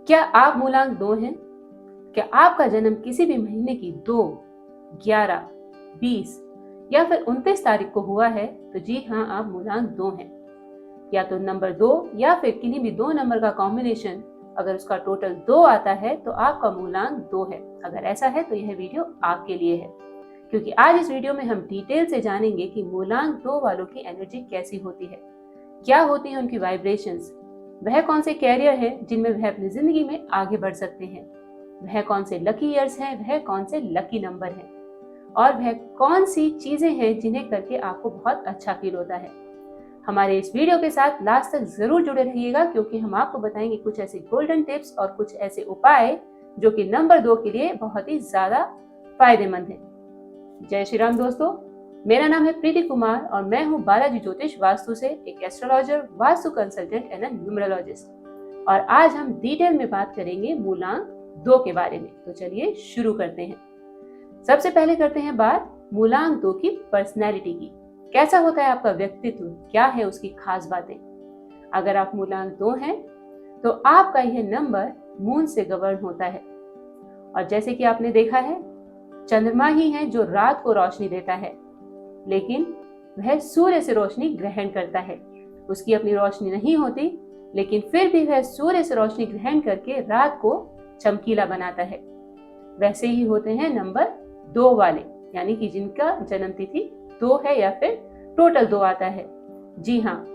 क्या आप मूलांक 2 हैं? क्या आपका जन्म किसी भी महीने की 2, 11, 20 या फिर 29 तारीख को हुआ है? तो जी हाँ, आप मूलांक 2 हैं। या तो नंबर 2 या फिर किन्हीं भी 2 नंबर का कॉम्बिनेशन अगर उसका टोटल 2 आता है तो आपका मूलांक 2 है। अगर ऐसा है तो यह वीडियो आपके लिए है, क्योंकि आज इस वीडियो में हम डिटेल से जानेंगे कि मूलांक 2 वालों की एनर्जी कैसी होती है, क्या होती है उनकी वाइब्रेशंस, वह कौन से कैरियर हैं जिनमें वह अपनी जिंदगी में आगे बढ़ सकते हैं, वह कौन से लकी ईयर्स हैं, वह कौन से लकी नंबर हैं और वह कौन सी चीजें हैं जिन्हें करके आपको बहुत अच्छा फील होता है। हमारे इस वीडियो के साथ लास्ट तक जरूर जुड़े रहिएगा, क्योंकि हम आपको बताएंगे कुछ ऐसे गोल्डन टिप्स और कुछ ऐसे उपाय जो कि नंबर 2 के लिए बहुत ही ज्यादा फायदेमंद हैं। जय श्री राम दोस्तों, मेरा नाम है प्रीति कुमार और मैं हूँ बालाजी ज्योतिष वास्तु से एक astrologer, vastu consultant and numerologist. और आज हम डिटेल में बात करेंगे मूलांक 2 के बारे में। तो चलिए शुरू करते हैं। सबसे पहले करते हैं बात मूलांक 2 की पर्सनैलिटी की। कैसा होता है आपका व्यक्तित्व, क्या है उसकी खास बातें। अगर आप मूलांक 2 हैं तो आपका यह नंबर मून से गवर्न होता है, और जैसे कि आपने देखा है चंद्रमा ही है जो रात को रोशनी देता है, लेकिन वह सूर्य से रोशनी ग्रहण करता है। उसकी अपनी रोशनी नहीं होती, लेकिन फिर भी वह सूर्य से रोशनी ग्रहण करके रात को चमकीला बनाता है। वैसे ही होते हैं नंबर 2 वाले, यानी कि जिनका जन्म तिथि 2 है या फिर टोटल 2 आता है। जी हाँ,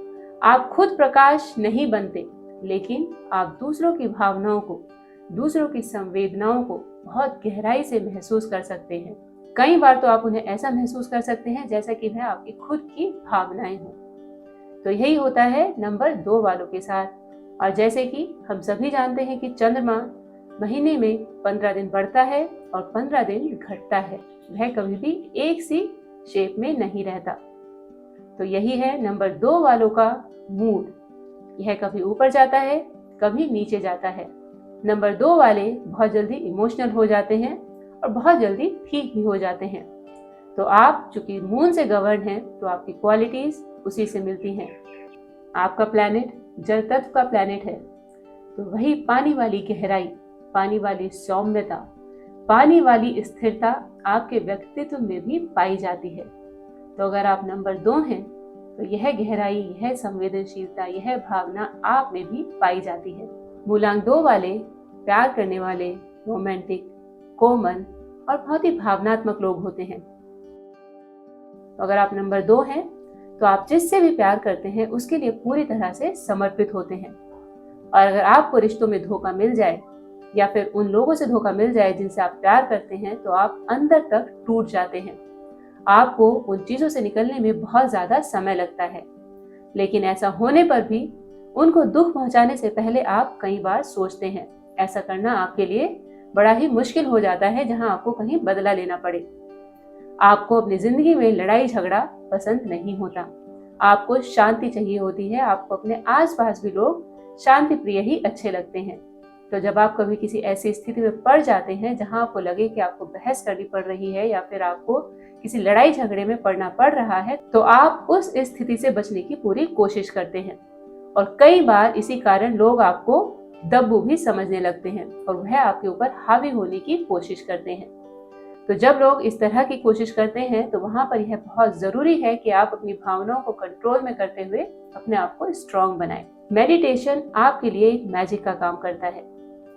आप खुद प्रकाश नहीं बनते, लेकिन आप दूसरों की भावनाओं को, दूसरों की संवेदनाओं को बहुत गहराई से महसूस कर सकते हैं। कई बार तो आप उन्हें ऐसा महसूस कर सकते हैं जैसा कि वह आपकी खुद की भावनाएं हों। तो यही होता है नंबर 2 वालों के साथ। और जैसे कि हम सभी जानते हैं कि चंद्रमा महीने में 15 दिन बढ़ता है और 15 दिन घटता है, वह कभी भी एक सी शेप में नहीं रहता। तो यही है नंबर 2 वालों का मूड, यह कभी ऊपर जाता है, कभी नीचे जाता है। नंबर 2 वाले बहुत जल्दी इमोशनल हो जाते हैं और बहुत जल्दी ठीक भी हो जाते हैं। तो आप चूंकि मून से गवर्न हैं, तो आपकी क्वालिटीज उसी से मिलती हैं। आपका प्लैनेट जल तत्व का प्लैनेट है, तो वही पानी वाली गहराई, पानी वाली सौम्यता, पानी वाली स्थिरता आपके व्यक्तित्व में भी पाई जाती है। तो अगर आप नंबर 2 हैं तो यह गहराई, यह संवेदनशीलता, यह भावना आप में भी पाई जाती है। मूलांक 2 वाले प्यार करने वाले, रोमांटिक, कोमल और बहुत ही भावनात्मक लोग होते हैं। तो अगर आप नंबर 2 हैं तो आप जिससे भी प्यार करते हैं उसके लिए पूरी तरह से समर्पित होते हैं। और अगर आपको रिश्तों में धोखा मिल जाए या फिर उन लोगों से धोखा मिल जाए जिनसे आप प्यार करते हैं, तो आप अंदर तक टूट जाते हैं। आपको उन चीजों से निकलने में बहुत ज्यादा समय लगता है, लेकिन ऐसा होने पर भी उनको दुख पहुंचाने से पहले आप कई बार सोचते हैं। ऐसा करना आपके लिए बड़ा ही मुश्किल हो जाता है, जहां आपको कहीं बदला लेना पड़े। आपको अपनी जिंदगी में लड़ाई झगड़ा पसंद नहीं होता, आपको शांति चाहिए होती है। आपको अपने आसपास भी लोग शांति प्रिय ही अच्छे लगते हैं। तो जब आप कभी किसी ऐसी स्थिति में पड़ जाते हैं जहां आपको लगे कि आपको बहस करनी पड़ रही है या फिर आपको किसी लड़ाई झगड़े में पड़ना पड़ रहा है, तो आप उस स्थिति से बचने की पूरी कोशिश करते हैं। और कई बार इसी कारण लोग आपको दब्बू भी समझने लगते हैं और वह आपके ऊपर हावी होने की कोशिश करते हैं। तो जब लोग इस तरह की कोशिश करते हैं तो वहां पर यह बहुत जरूरी है कि आप अपनी भावनाओं को कंट्रोल में करते हुए अपने आप को स्ट्रांग बनाएं। मेडिटेशन आपके लिए एक मैजिक का काम करता है।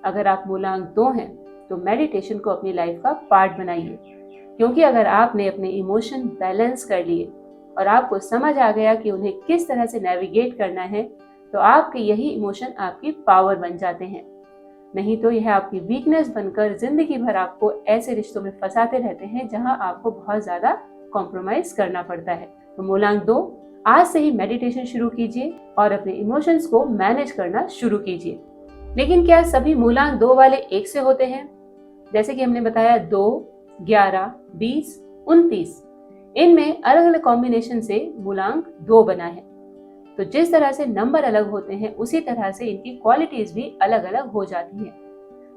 अगर आप मूलांक 2 हैं तो मेडिटेशन को अपनी लाइफ का पार्ट बनाइए, क्योंकि अगर आपने अपने इमोशन बैलेंस कर लिए और आपको समझ आ गया कि उन्हें किस तरह से नेविगेट करना है, तो आपके यही इमोशन आपकी पावर बन जाते हैं। नहीं तो यह आपकी वीकनेस बनकर जिंदगी भर आपको ऐसे रिश्तों में फंसाते रहते हैं जहां आपको बहुत ज्यादा कॉम्प्रोमाइज करना पड़ता है। तो मूलांक 2, आज से ही मेडिटेशन शुरू कीजिए और अपने इमोशंस को मैनेज करना शुरू कीजिए। लेकिन क्या सभी मूलांक 2 वाले एक से होते हैं? जैसे कि हमने बताया 2, 11, 20, 29, इनमें अलग अलग कॉम्बिनेशन से मूलांक 2 बना है। तो जिस तरह से नंबर अलग होते हैं उसी तरह से इनकी क्वालिटीज भी अलग अलग हो जाती हैं।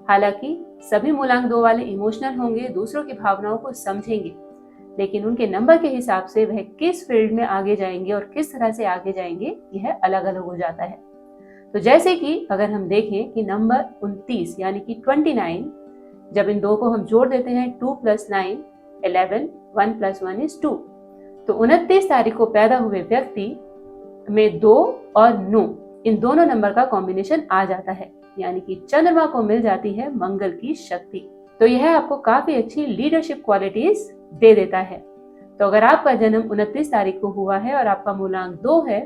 हालांकि सभी मूलांक 2 वाले इमोशनल होंगे, दूसरों की भावनाओं को समझेंगे, लेकिन उनके नंबर के हिसाब से वह किस फील्ड में आगे जाएंगे और किस तरह से आगे जाएंगे, यह अलग अलग हो जाता है। तो जैसे कि अगर हम देखें कि नंबर 29 यानी कि 29, जब इन दो को हम जोड़ देते हैं 2 + 9 11, 1 + 1 = 2, तो 29 तारीख को पैदा हुए व्यक्ति में 2 और 9 इन दोनों नंबर का कॉम्बिनेशन आ जाता है, यानी कि चंद्रमा को मिल जाती है मंगल की शक्ति। तो यह आपको काफी अच्छी लीडरशिप क्वालिटीज दे देता है। तो अगर आपका जन्म 29 तारीख को हुआ है और आपका मूलांक 2 है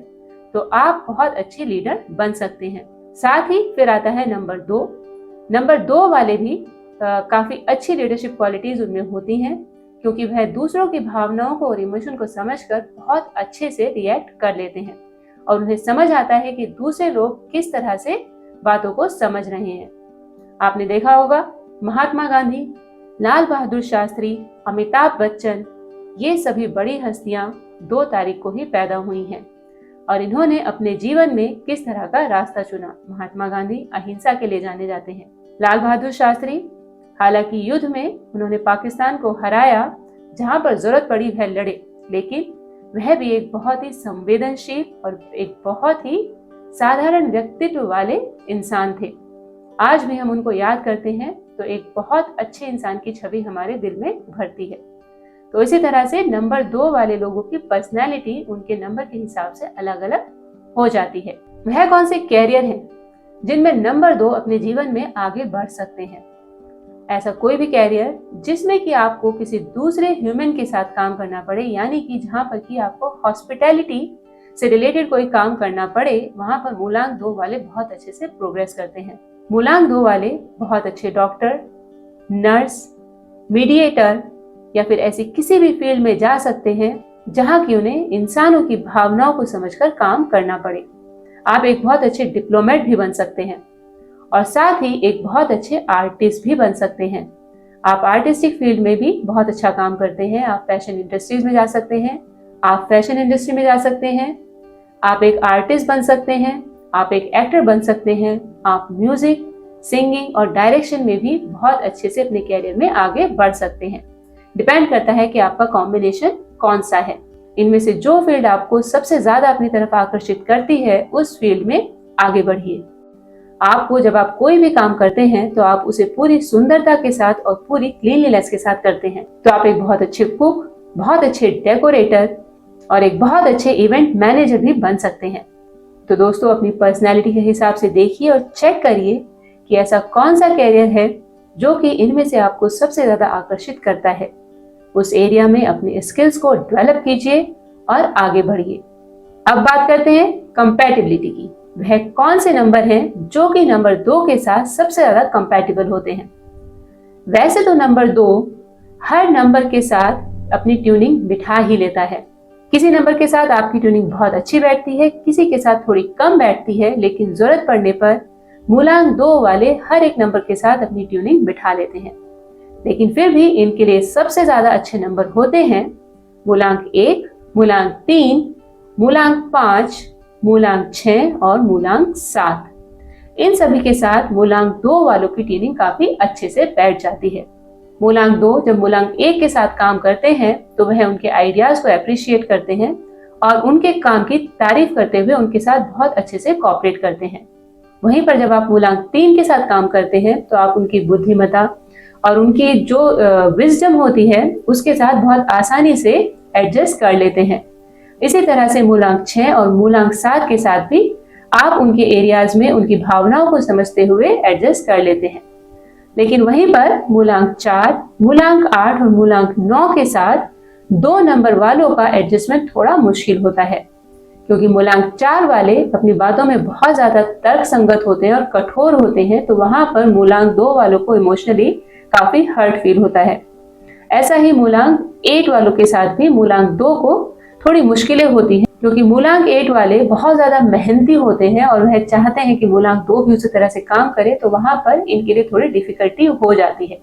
तो आप बहुत अच्छे लीडर बन सकते हैं। साथ ही फिर आता है नंबर 2। नंबर 2 वाले भी काफी अच्छी लीडरशिप क्वालिटीज उनमें होती हैं, क्योंकि वह दूसरों की भावनाओं को और इमोशन को समझकर बहुत अच्छे से रिएक्ट कर लेते हैं और उन्हें समझ आता है कि दूसरे लोग किस तरह से बातों को समझ रहे हैं। आपने देखा होगा महात्मा गांधी, लाल बहादुर शास्त्री, अमिताभ बच्चन, ये सभी बड़ी हस्तियां 2 तारीख को ही पैदा हुई हैं और इन्होंने अपने जीवन में किस तरह का रास्ता चुना। महात्मा गांधी अहिंसा के लिए जाने जाते हैं। लाल बहादुर शास्त्री हालांकि युद्ध में उन्होंने पाकिस्तान को हराया, जहां पर जरूरत पड़ी वह लड़े, लेकिन वह भी एक बहुत ही संवेदनशील और एक बहुत ही साधारण व्यक्तित्व वाले इंसान थे। आज भी हम उनको याद करते हैं तो एक बहुत अच्छे इंसान की छवि हमारे दिल में भरती है। तो इसी तरह से नंबर 2 वाले लोगों की पर्सनैलिटी उनके नंबर के हिसाब से अलग अलग हो जाती है। वह कौन से कैरियर हैं जिनमें नंबर 2 अपने जीवन में आगे बढ़ सकते हैं? ऐसा कोई भी कैरियर जिसमें कि आपको किसी दूसरे ह्यूमन के साथ काम करना पड़े, यानी कि जहां पर कि आपको हॉस्पिटैलिटी से रिलेटेड कोई काम करना पड़े, वहां पर मूलांक 2 वाले बहुत अच्छे से प्रोग्रेस करते हैं। मूलांक 2 वाले बहुत अच्छे डॉक्टर, नर्स, मीडिएटर या फिर ऐसी किसी भी फील्ड में जा सकते हैं जहां कि उन्हें इंसानों की भावनाओं को समझकर काम करना पड़े। आप एक बहुत अच्छे डिप्लोमेट भी बन सकते हैं और साथ ही एक बहुत अच्छे आर्टिस्ट भी बन सकते हैं। आप आर्टिस्टिक फील्ड में भी बहुत अच्छा काम करते हैं। आप फैशन इंडस्ट्रीज में जा सकते हैं, आप फैशन इंडस्ट्री में जा सकते हैं, आप एक आर्टिस्ट बन सकते हैं, आप एक एक्टर बन सकते हैं, आप म्यूजिक, सिंगिंग और डायरेक्शन में भी बहुत अच्छे से अपने कैरियर में आगे बढ़ सकते हैं। डिपेंड करता है कि आपका कॉम्बिनेशन कौन सा है। इनमें से जो फील्ड आपको सबसे ज्यादा अपनी तरफ आकर्षित करती है उस फील्ड में आगे बढ़िए। आपको जब आप कोई भी काम करते हैं तो आप उसे पूरी सुंदरता के साथ और पूरी क्लीनलीनेस के साथ करते हैं। तो आप एक बहुत अच्छे कुक, बहुत अच्छे डेकोरेटर और एक बहुत अच्छे इवेंट मैनेजर भी बन सकते हैं। तो दोस्तों, अपनी पर्सनैलिटी के हिसाब से देखिए और चेक करिए कि ऐसा कौन सा कैरियर है जो कि इनमें से आपको सबसे ज्यादा आकर्षित करता है। उस एरिया में अपने स्किल्स को डेवलप कीजिए और आगे बढ़िए। अब बात करते हैं कंपैटिबिलिटी की। वह कौन से नंबर हैं जो कि नंबर 2 के साथ सबसे ज्यादा कंपैटिबल होते हैं? वैसे तो नंबर 2 हर नंबर के साथ अपनी ट्यूनिंग बिठा ही लेता है। किसी नंबर के साथ आपकी ट्यूनिंग बहुत अच्छी बैठती है, किसी के साथ थोड़ी कम बैठती है, लेकिन जरूरत पड़ने पर मूलांक 2 वाले हर एक नंबर के साथ अपनी ट्यूनिंग बिठा लेते हैं। लेकिन फिर भी इनके लिए सबसे ज्यादा अच्छे नंबर होते हैं मूलांक 1, मूलांक 3, मूलांक 5, मूलांक 6 और मूलांक 7। इन सभी के साथ मूलांक 2 वालों की ट्यूनिंग काफी अच्छे से बैठ जाती है। मूलांक 2 जब मूलांक 1 के साथ काम करते हैं तो वह उनके आइडियाज को अप्रिशिएट करते हैं और उनके काम की तारीफ करते हुए उनके साथ बहुत अच्छे से कोऑपरेट करते हैं। वहीं पर जब आप मूलांक 3 के साथ काम करते हैं तो आप उनकी बुद्धिमत्ता और उनकी जो विजडम होती है उसके साथ बहुत आसानी से एडजस्ट कर लेते हैं। इसी तरह से मूलांक 6 और मूलांक 7 के साथ भी आप उनके एरियाज में उनकी भावनाओं को समझते हुए एडजस्ट कर लेते हैं। लेकिन वहीं पर मूलांक 4, मूलांक 8 और मूलांक 9 के साथ 2 नंबर वालों का एडजस्टमेंट थोड़ा मुश्किल होता है, क्योंकि मूलांक 4 वाले अपनी बातों में बहुत ज्यादा तर्क संगत होते हैं और कठोर होते हैं। तो वहां पर मूलांक 2 वालों को इमोशनली काफी हर्ट फील होता है। ऐसा ही मूलांक 8 वालों के साथ भी मूलांक 2 को थोड़ी मुश्किलें होती हैं, क्योंकि मूलांक 8 वाले बहुत ज्यादा मेहनती होते हैं और वह चाहते हैं कि मूलांक 2 भी उसी तरह से काम करे, तो वहां पर इनके लिए थोड़ी डिफिकल्टी हो जाती है।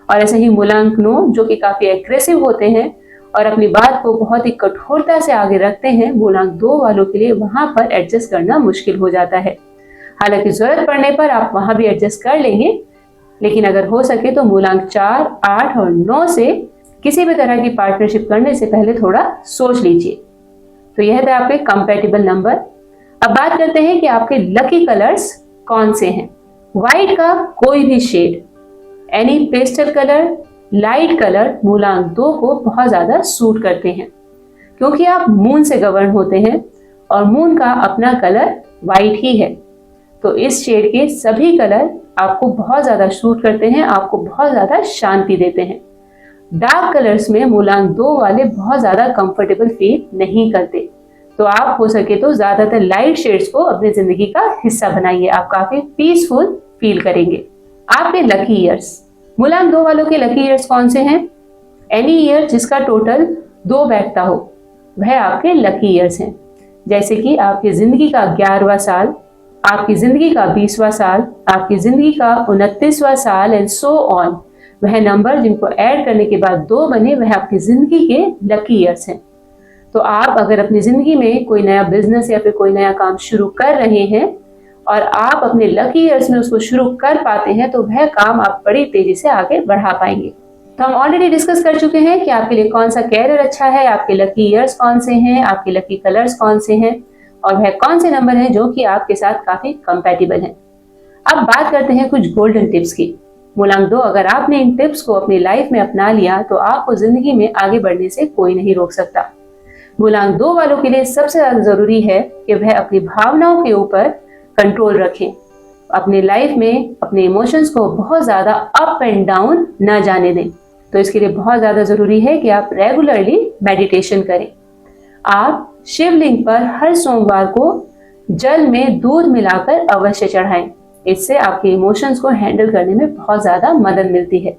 और ऐसे ही मूलांक 9 जो कि काफी एग्रेसिव होते हैं और अपनी बात को बहुत ही कठोरता से आगे रखते हैं, मूलांक 2 वालों के लिए वहां पर एडजस्ट करना मुश्किल हो जाता है। हालांकि जरूरत पड़ने पर आप वहां भी एडजस्ट कर लेंगे, लेकिन अगर हो सके तो मूलांक 4, 8 और 9 से किसी भी तरह की पार्टनरशिप करने से पहले थोड़ा सोच लीजिए। तो यह थे आपके कंपैटिबल नंबर। अब बात करते हैं कि आपके लकी कलर्स कौन से हैं। व्हाइट का कोई भी shade, any pastel colour, light colour मूलांक 2 को बहुत ज्यादा सूट करते हैं, क्योंकि आप मून से गवर्न होते हैं और मून का अपना कलर व्हाइट ही है। तो इस शेड के सभी कलर आपको बहुत ज्यादा सूट करते हैं, आपको बहुत ज्यादा शांति देते हैं। डार्क कलर्स में मूलांक 2 वाले बहुत ज्यादा कंफर्टेबल फील नहीं करते, तो आप हो सके तो ज्यादातर लाइट शेड्स को अपनी जिंदगी का हिस्सा बनाइए, आप काफी पीसफुल फील करेंगे। आपके लकी ईयर्स, मूलांक 2 वालों के लकी ईयर्स कौन से हैं? एनी ईयर जिसका टोटल 2 बैठता हो वह आपके लकी ईयर्स हैं। जैसे कि आपकी जिंदगी का 11वां साल, आपकी जिंदगी का 20वां साल, आपकी जिंदगी का 29वां साल एंड सो ऑन। वह नंबर जिनको ऐड करने के बाद 2 बने वह आपकी जिंदगी के लकी ईयर्स हैं। तो आप अगर अपनी जिंदगी में कोई नया बिजनेस या फिर कोई नया काम शुरू कर रहे हैं और आप अपने लकी ईयर्स में उसको शुरू कर पाते हैं तो वह काम आप बड़ी तेजी से आगे बढ़ा पाएंगे। तो हम ऑलरेडी डिस्कस कर चुके हैं कि आपके लिए कौन सा कैरियर अच्छा है, आपके लकी ईयर्स कौन से हैं, आपके लकी कलर्स कौन से हैं और वह कौन से नंबर हैं जो कि आपके साथ काफी कंपैटिबल हैं। अब बात करते हैं कुछ गोल्डन टिप्स की। मूलांक 2, अगर आपने इन टिप्स को अपनी लाइफ में अपना लिया तो आपको जिंदगी में आगे बढ़ने से कोई नहीं रोक सकता। मूलांक 2 वालों के लिए सबसे ज्यादा जरूरी है कि वह अपनी भावनाओं के ऊपर कंट्रोल रखें, अपने लाइफ में अपने इमोशंस को बहुत ज्यादा अप एंड डाउन न जाने दें। तो इसके लिए बहुत ज्यादा जरूरी है कि आप रेगुलरली मेडिटेशन करें। आप शिवलिंग पर हर सोमवार को जल में दूध मिलाकर अवश्य चढ़ाएं, इससे आपके इमोशंस को हैंडल करने में बहुत ज्यादा मदद मिलती है।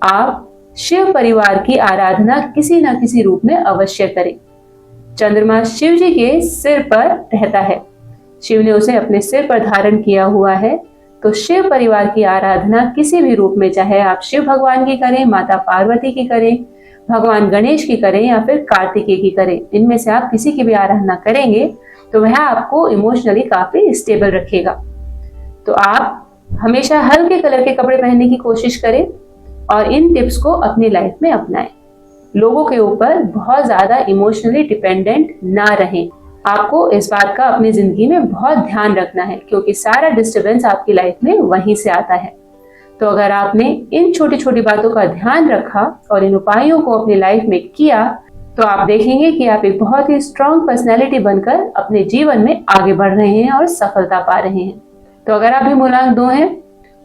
आप शिव परिवार की आराधना किसी न किसी रूप में अवश्य करें। चंद्रमा शिव जी के सिर पर रहता है, शिव ने उसे अपने सिर पर धारण किया हुआ है। तो शिव परिवार की आराधना किसी भी रूप में, चाहे आप शिव भगवान की करें, माता पार्वती की करें, भगवान गणेश की करें या फिर कार्तिकेय की करें, इनमें से आप किसी की भी आराधना करेंगे तो वह आपको इमोशनली काफी स्टेबल रखेगा। तो आप हमेशा हल्के कलर के कपड़े पहनने की कोशिश करें और इन टिप्स को अपनी लाइफ में अपनाएं। लोगों के ऊपर बहुत ज्यादा इमोशनली डिपेंडेंट ना रहें। आपको इस बात का अपनी जिंदगी में बहुत ध्यान रखना है, क्योंकि सारा डिस्टरबेंस आपकी लाइफ में वहीं से आता है। तो अगर आपने इन छोटी छोटी बातों का ध्यान रखा और इन उपायों को अपनी लाइफ में किया तो आप देखेंगे कि आप एक बहुत ही स्ट्रॉन्ग पर्सनैलिटी बनकर अपने जीवन में आगे बढ़ रहे हैं और सफलता पा रहे हैं। तो अगर आप भी मूलांक 2 हैं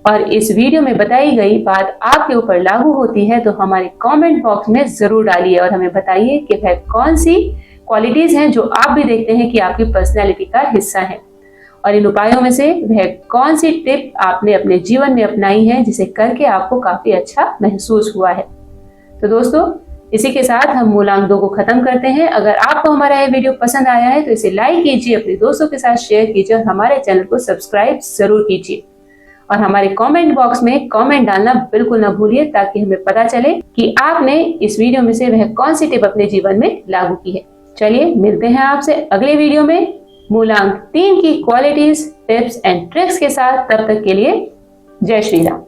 और इस वीडियो में बताई गई बात आपके ऊपर लागू होती है तो हमारे कमेंट बॉक्स में जरूर डालिए और हमें बताइए कि वह कौन सी क्वालिटीज हैं जो आप भी देखते हैं कि आपकी पर्सनैलिटी का हिस्सा है, और इन उपायों में से वह कौन सी टिप आपने अपने जीवन में अपनाई है जिसे करके आपको काफी अच्छा महसूस हुआ है। तो दोस्तों, इसी के साथ हम मूलांक 2 को खत्म करते हैं। अगर आपको हमारा यह वीडियो पसंद आया है तो इसे लाइक कीजिए, अपने दोस्तों के साथ शेयर कीजिए और हमारे चैनल को सब्सक्राइब जरूर कीजिए। और हमारे कमेंट बॉक्स में कमेंट डालना बिल्कुल ना भूलिए, ताकि हमें पता चले कि आपने इस वीडियो में से वह कौन सी टिप अपने जीवन में लागू की है। चलिए मिलते हैं आपसे अगले वीडियो में मूलांक 3 की क्वालिटीज, टिप्स एंड ट्रिक्स के साथ। तब तक के लिए जय श्री राम।